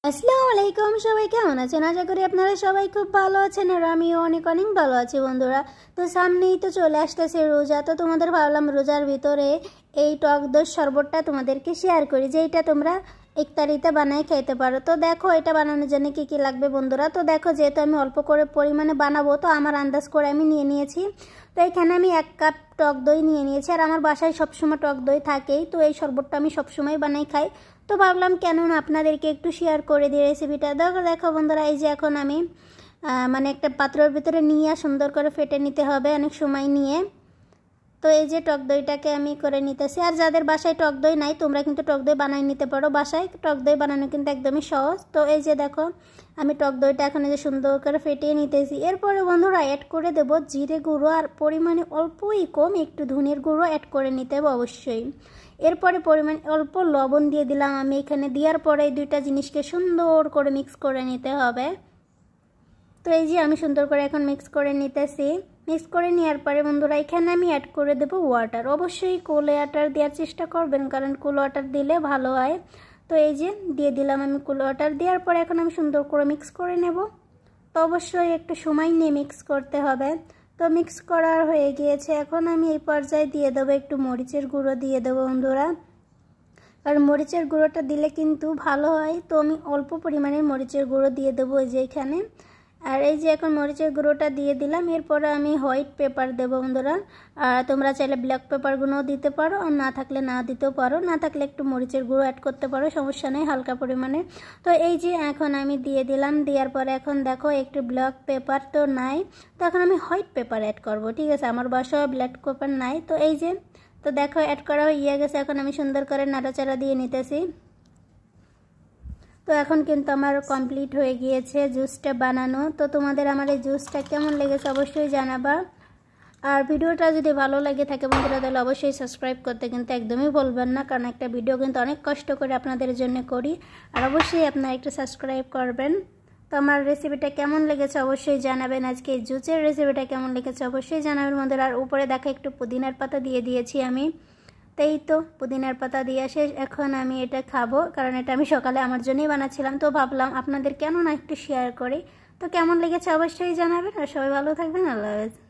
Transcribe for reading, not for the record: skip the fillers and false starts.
আসসালামু আলাইকুম, সবাই কেমন আছেন? আশা করি আপনারা সবাই খুব ভালো আছেন আর আমিও অনেক অনেক ভালো আছি বন্ধুরা। তো সামনেই তো চলে আসতেছে রোজা, তো তোমাদের ভাবলাম রোজার ভিতরে এই টক দই শরবতটা তোমাদেরকে শেয়ার করি, যেইটা তোমরা ইফতারিতে বানাই খেতে পারো। তো দেখো এটা বানানোর জন্য কি কি লাগবে বন্ধুরা। তো দেখো যেহেতু আমি অল্প করে পরিমাণে বানাবো, তো আমার আন্দাজ করে আমি নিয়ে নিয়েছি। তো এখানে আমি 1 কাপ টক দই নিয়ে নিয়েছি, আর আমার বাসায় সবসময় টক দই থাকেই, তো এই শরবতটা আমি সবসময় বানাই খাই। তো ভাবলাম কেন না আপনাদেরকে একটু শেয়ার করে দিই রেসিপিটা। দেখো বন্ধুরা, এই যে এখন আমি মানে একটা পাত্রের ভিতরে নিয়ে সুন্দর করে ফেটে নিতে হবে অনেক সময় নিয়ে। তো এই যে টক দইটাকে আমি করে নিতেছি। আর যাদের বাসায় টক দই নাই তোমরা কিন্তু টক দই বানাই নিতে পারো, বাসায় টক দই বানানো কিন্তু একদমই সহজ। তো এই যে দেখো আমি টক দইটা এখন এই যে সুন্দর করে ফেটিয়ে নিতেছি। এরপরে বন্ধুরা অ্যাড করে দেবো জিরে গুঁড়ো, আর পরিমাণে অল্পই কম একটু ধনের গুঁড়ো অ্যাড করে নিতে হবে অবশ্যই। এরপরে পরিমাণ অল্প লবণ দিয়ে দিলাম আমি এখানে। দেওয়ার পরে এই দুইটা জিনিসকে সুন্দর করে মিক্স করে নিতে হবে। তো এই যে আমি সুন্দর করে এখন মিক্স করে নিতেছি। মিক্স করে নেওয়ার পরে বন্ধুরা এখানে আমি অ্যাড করে দেবো ওয়াটার। অবশ্যই কুল ওয়াটার দেওয়ার চেষ্টা করবেন, কারণ কুল ওয়াটার দিলে ভালো হয়। তো এই যে দিয়ে দিলাম আমি কুল ওয়াটার। দেওয়ার পরে এখন আমি সুন্দর করে মিক্স করে নেব। তো অবশ্যই একটু সময় নিয়ে মিক্স করতে হবে। তো মিক্স করার হয়ে গিয়েছে, এখন আমি এই পর্যায়ে দিয়ে দেবো একটু মরিচের গুঁড়ো দিয়ে দেবো বন্ধুরা, কারণ মরিচের গুঁড়োটা দিলে কিন্তু ভালো হয়। তো আমি অল্প পরিমাণে মরিচের গুঁড়ো দিয়ে দেবো এই যে এখানে। আর এই যে এখন মরিচের গুঁড়োটা দিয়ে দিলাম। এরপরে আমি হোয়াইট পেপার দেবো বন্ধুরা। আর তোমরা চাইলে ব্ল্যাক পেপারগুলোও দিতে পারো, আর না থাকলে না দিতেও পারো, না থাকলে একটু মরিচের গুঁড়ো অ্যাড করতে পারো, সমস্যা নেই, হালকা পরিমাণে। তো এই যে এখন আমি দিয়ে দিলাম। দেওয়ার পরে এখন দেখো একটু ব্ল্যাক পেপার তো নাই, তো এখন আমি হোয়াইট পেপার অ্যাড করব। ঠিক আছে, আমার বাসায় ব্ল্যাক পেপার নাই। তো এই যে তো দেখো অ্যাড করা হয়ে গেছে। এখন আমি সুন্দর করে নাড়াচাড়া দিয়ে নিতেছি। তো এখন কিন্তু আমার কমপ্লিট হয়ে গিয়েছে জুসটা বানানো। তো তোমাদের আমার এই জুসটা কেমন লেগেছে অবশ্যই জানাবা। আর ভিডিওটা যদি ভালো লাগে থাকে বন্ধুরা তাহলে অবশ্যই সাবস্ক্রাইব করতে কিন্তু একদমই ভুলবেন না, কারণ একটা ভিডিও কিন্তু অনেক কষ্ট করে আপনাদের জন্য করি। আর অবশ্যই আপনারা একটু সাবস্ক্রাইব করবেন। তো আমার রেসিপিটা কেমন লেগেছে অবশ্যই জানাবেন। আজকে এই জুসের রেসিপিটা কেমন লেগেছে অবশ্যই জানাবেন বন্ধুরা। আর উপরে দেখা একটু পুদিনার পাতা দিয়ে দিয়েছি আমি। তাই তো পুদিনার পাতা দিয়ে শেষ। এখন আমি এটা খাবো, কারণ এটা আমি সকালে আমার জন্যই বানাচ্ছিলাম। তো ভাবলাম আপনাদের কেন না একটু শেয়ার করি। তো কেমন লেগেছে অবশ্যই জানাবেন, আর সবাই ভালো থাকবেন। আল্লাহ হাফেজ।